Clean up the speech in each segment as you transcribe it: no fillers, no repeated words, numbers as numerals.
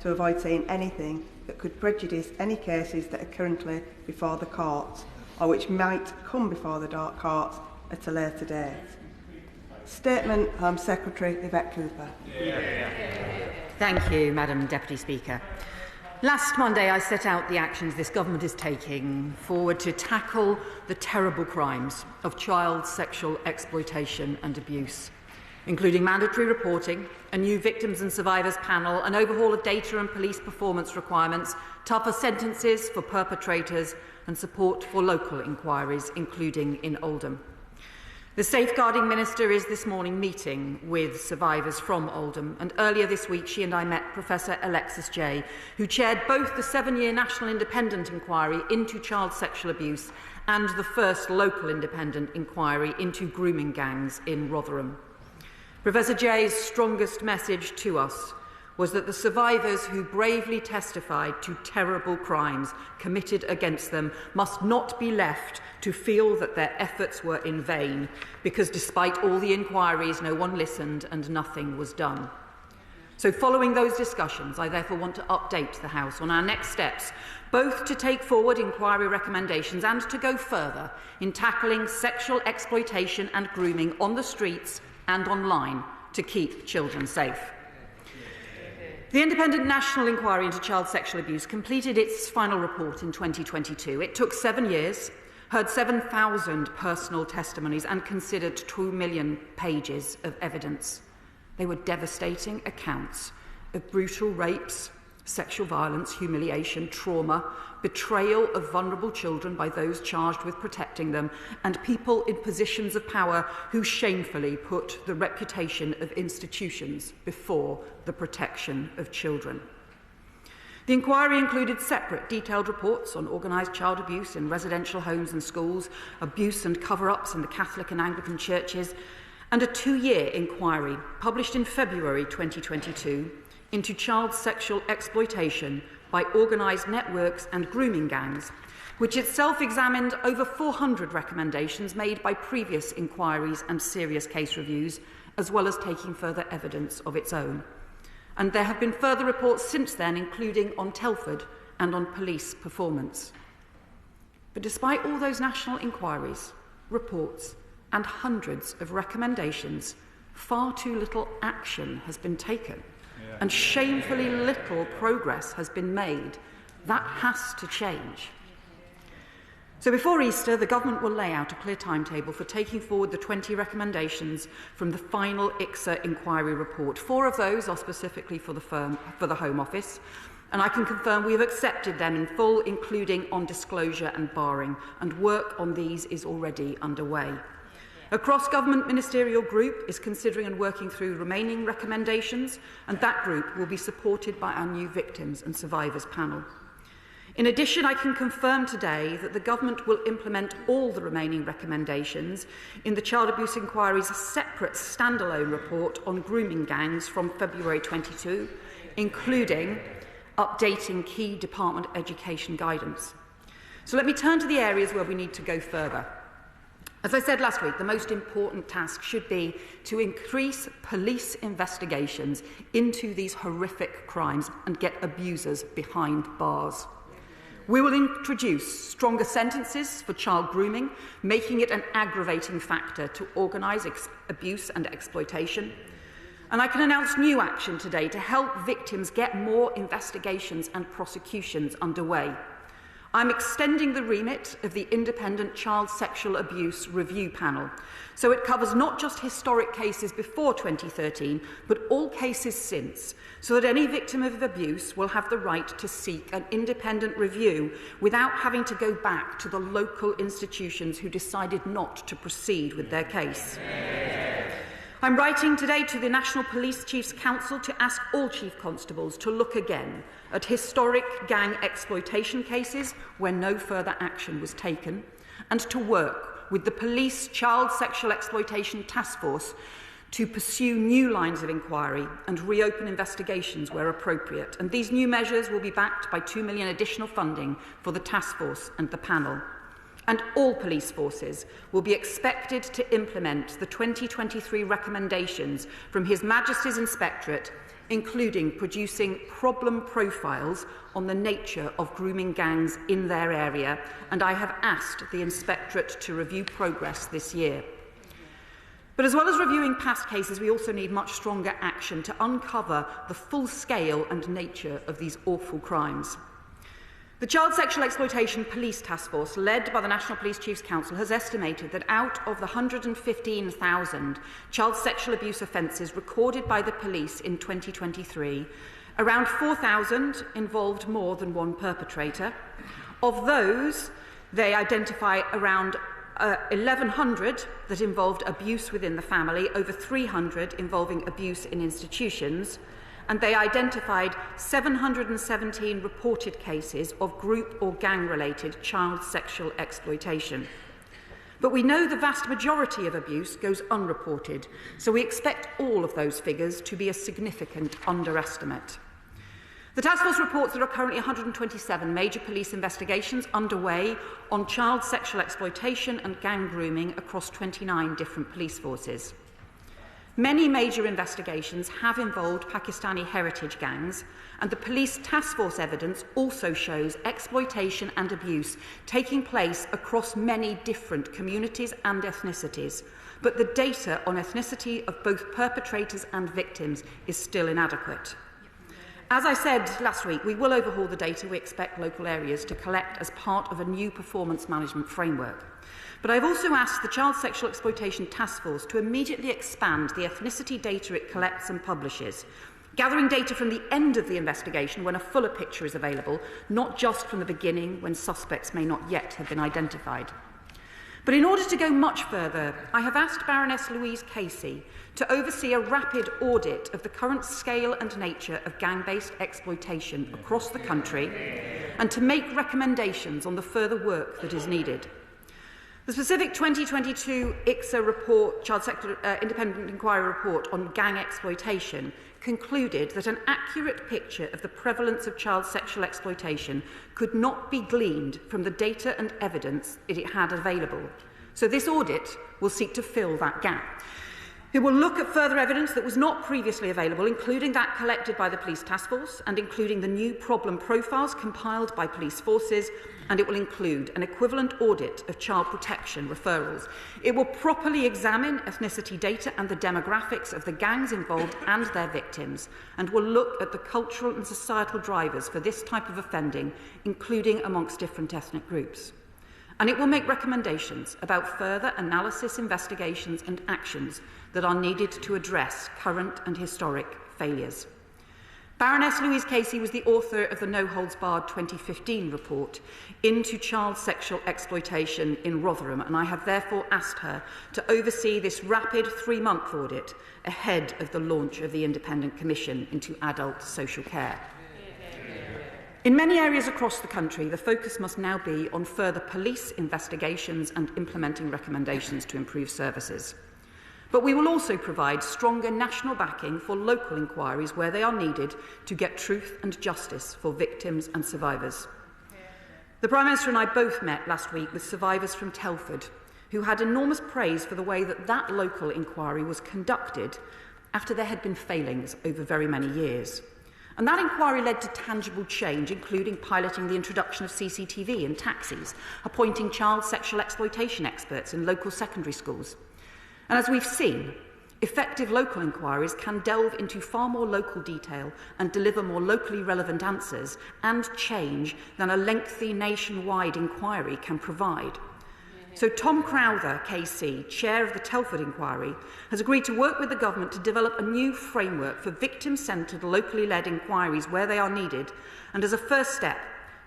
to avoid saying anything that could prejudice any cases that are currently before the courts or which might come before the courts at a later date. Statement, Home Secretary Yvette Cooper. Thank you, Madam Deputy Speaker. Last Monday, I set out the actions this government is taking forward to tackle the terrible crimes of child sexual exploitation and abuse, including mandatory reporting, a new victims and survivors panel, an overhaul of data and police performance requirements, tougher sentences for perpetrators, and support for local inquiries, including in Oldham. The Safeguarding Minister is this morning meeting with survivors from Oldham, and earlier this week she and I met Professor Alexis Jay, who chaired both the 7-year National Independent Inquiry into child sexual abuse and the first local independent inquiry into grooming gangs in Rotherham. Professor Jay's strongest message to us was that the survivors who bravely testified to terrible crimes committed against them must not be left to feel that their efforts were in vain, because despite all the inquiries, no one listened and nothing was done. So following those discussions, I therefore want to update the House on our next steps, both to take forward inquiry recommendations and to go further in tackling sexual exploitation and grooming on the streets and online to keep children safe. The Independent National Inquiry into Child Sexual Abuse completed its final report in 2022. It took 7 years, heard 7,000 personal testimonies and considered 2 million pages of evidence. They were devastating accounts of brutal rapes, sexual violence, humiliation, trauma, betrayal of vulnerable children by those charged with protecting them, and people in positions of power who shamefully put the reputation of institutions before the protection of children. The inquiry included separate detailed reports on organised child abuse in residential homes and schools, abuse and cover-ups in the Catholic and Anglican churches, and a 2-year inquiry published in February 2022 into child sexual exploitation by organised networks and grooming gangs, which itself examined over 400 recommendations made by previous inquiries and serious case reviews, as well as taking further evidence of its own. And there have been further reports since then, including on Telford and on police performance. But despite all those national inquiries, reports, and hundreds of recommendations, far too little action has been taken. And shamefully little progress has been made. That has to change. So before Easter, the government will lay out a clear timetable for taking forward the 20 recommendations from the final ICSA inquiry report. 4 of those are specifically for the Home Office, and I can confirm we have accepted them in full, including on disclosure and barring, and work on these is already underway. A cross-government ministerial group is considering and working through remaining recommendations, and that group will be supported by our new Victims and Survivors panel. In addition, I can confirm today that the government will implement all the remaining recommendations in the Child Abuse Inquiry's separate standalone report on grooming gangs from February 22, including updating key department education guidance. So let me turn to the areas where we need to go further. As I said last week, the most important task should be to increase police investigations into these horrific crimes and get abusers behind bars. We will introduce stronger sentences for child grooming, making it an aggravating factor to organise abuse and exploitation. And I can announce new action today to help victims get more investigations and prosecutions underway. I'm extending the remit of the Independent Child Sexual Abuse Review Panel, so it covers not just historic cases before 2013, but all cases since, so that any victim of abuse will have the right to seek an independent review without having to go back to the local institutions who decided not to proceed with their case. I'm writing today to the National Police Chiefs Council to ask all Chief Constables to look again at historic gang exploitation cases where no further action was taken, and to work with the Police Child Sexual Exploitation Task Force to pursue new lines of inquiry and reopen investigations where appropriate. And these new measures will be backed by 2 million additional funding for the task force and the panel. and all police forces will be expected to implement the 2023 recommendations from His Majesty's Inspectorate, including producing problem profiles on the nature of grooming gangs in their area, and I have asked the Inspectorate to review progress this year. But as well as reviewing past cases, we also need much stronger action to uncover the full scale and nature of these awful crimes. The Child Sexual Exploitation Police Task Force, led by the National Police Chiefs Council, has estimated that out of the 115,000 child sexual abuse offences recorded by the police in 2023, around 4,000 involved more than one perpetrator. Of those, they identify around 1,100 that involved abuse within the family, over 300 involving abuse in institutions, and they identified 717 reported cases of group or gang-related child sexual exploitation. But we know the vast majority of abuse goes unreported, so we expect all of those figures to be a significant underestimate. The task force reports there are currently 127 major police investigations underway on child sexual exploitation and gang grooming across 29 different police forces. Many major investigations have involved Pakistani heritage gangs, and the police task force evidence also shows exploitation and abuse taking place across many different communities and ethnicities. But the data on ethnicity of both perpetrators and victims is still inadequate. As I said last week, we will overhaul the data we expect local areas to collect as part of a new performance management framework. But I've also asked the Child Sexual Exploitation Task Force to immediately expand the ethnicity data it collects and publishes, gathering data from the end of the investigation when a fuller picture is available, not just from the beginning when suspects may not yet have been identified. But in order to go much further, I have asked Baroness Louise Casey to oversee a rapid audit of the current scale and nature of gang-based exploitation across the country and to make recommendations on the further work that is needed. The specific 2022 ICSA report, Child Sexual Independent Inquiry report on gang exploitation, concluded that an accurate picture of the prevalence of child sexual exploitation could not be gleaned from the data and evidence that it had available. So this audit will seek to fill that gap. It will look at further evidence that was not previously available, including that collected by the Police Task Force and including the new problem profiles compiled by police forces, and it will include an equivalent audit of child protection referrals. It will properly examine ethnicity data and the demographics of the gangs involved and their victims, and will look at the cultural and societal drivers for this type of offending, including amongst different ethnic groups. And it will make recommendations about further analysis, investigations and actions that are needed to address current and historic failures. Baroness Louise Casey was the author of the No Holds Barred 2015 report into child sexual exploitation in Rotherham, and I have therefore asked her to oversee this rapid 3-month audit ahead of the launch of the Independent Commission into Adult Social Care. In many areas across the country, the focus must now be on further police investigations and implementing recommendations to improve services. But we will also provide stronger national backing for local inquiries where they are needed to get truth and justice for victims and survivors. The Prime Minister and I both met last week with survivors from Telford, who had enormous praise for the way that that local inquiry was conducted after there had been failings over very many years. And that inquiry led to tangible change, including piloting the introduction of CCTV in taxis, appointing child sexual exploitation experts in local secondary schools. And as we've seen, effective local inquiries can delve into far more local detail and deliver more locally relevant answers and change than a lengthy nationwide inquiry can provide. So Tom Crowther, KC, chair of the Telford inquiry, has agreed to work with the government to develop a new framework for victim-centred, locally led inquiries where they are needed, and as a first step,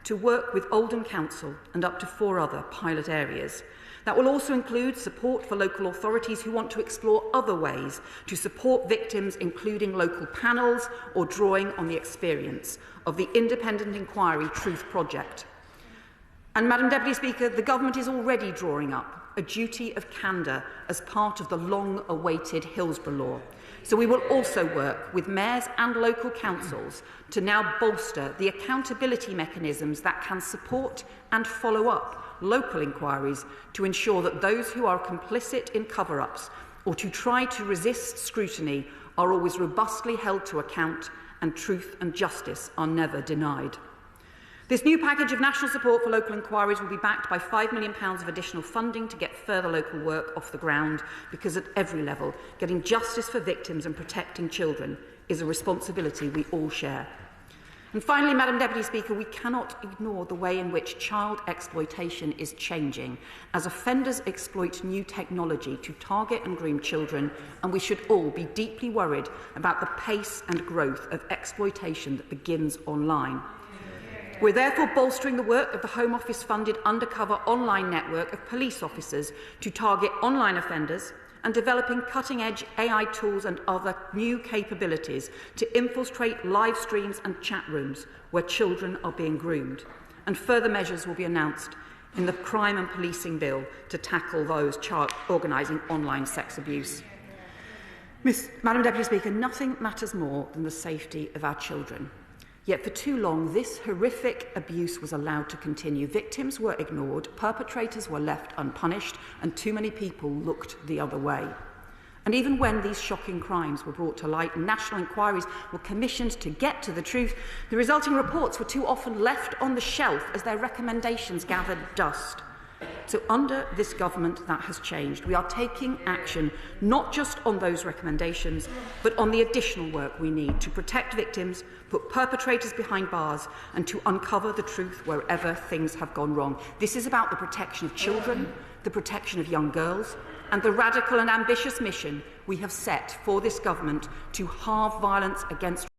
to work with Oldham Council and up to 4 other pilot areas. That will also include support for local authorities who want to explore other ways to support victims, including local panels or drawing on the experience of the Independent Inquiry Truth Project. And, Madam Deputy Speaker, the Government is already drawing up a duty of candour as part of the long-awaited Hillsborough Law. So we will also work with mayors and local councils to now bolster the accountability mechanisms that can support and follow up local inquiries to ensure that those who are complicit in cover-ups or to try to resist scrutiny are always robustly held to account and truth and justice are never denied. This new package of national support for local inquiries will be backed by £5 million of additional funding to get further local work off the ground, because at every level, getting justice for victims and protecting children is a responsibility we all share. And finally, Madam Deputy Speaker, we cannot ignore the way in which child exploitation is changing as offenders exploit new technology to target and groom children, and we should all be deeply worried about the pace and growth of exploitation that begins online. We're therefore bolstering the work of the Home Office-funded undercover online network of police officers to target online offenders and developing cutting-edge AI tools and other new capabilities to infiltrate live streams and chat rooms where children are being groomed. And further measures will be announced in the Crime and Policing Bill to tackle those organising online sex abuse. Madam Deputy Speaker, nothing matters more than the safety of our children. Yet for too long, this horrific abuse was allowed to continue. Victims were ignored, perpetrators were left unpunished, and too many people looked the other way. And even when these shocking crimes were brought to light and national inquiries were commissioned to get to the truth, the resulting reports were too often left on the shelf as their recommendations gathered dust. So under this government, that has changed. We are taking action not just on those recommendations, but on the additional work we need to protect victims, put perpetrators behind bars, and to uncover the truth wherever things have gone wrong. This is about the protection of children, the protection of young girls, and the radical and ambitious mission we have set for this government to halve violence against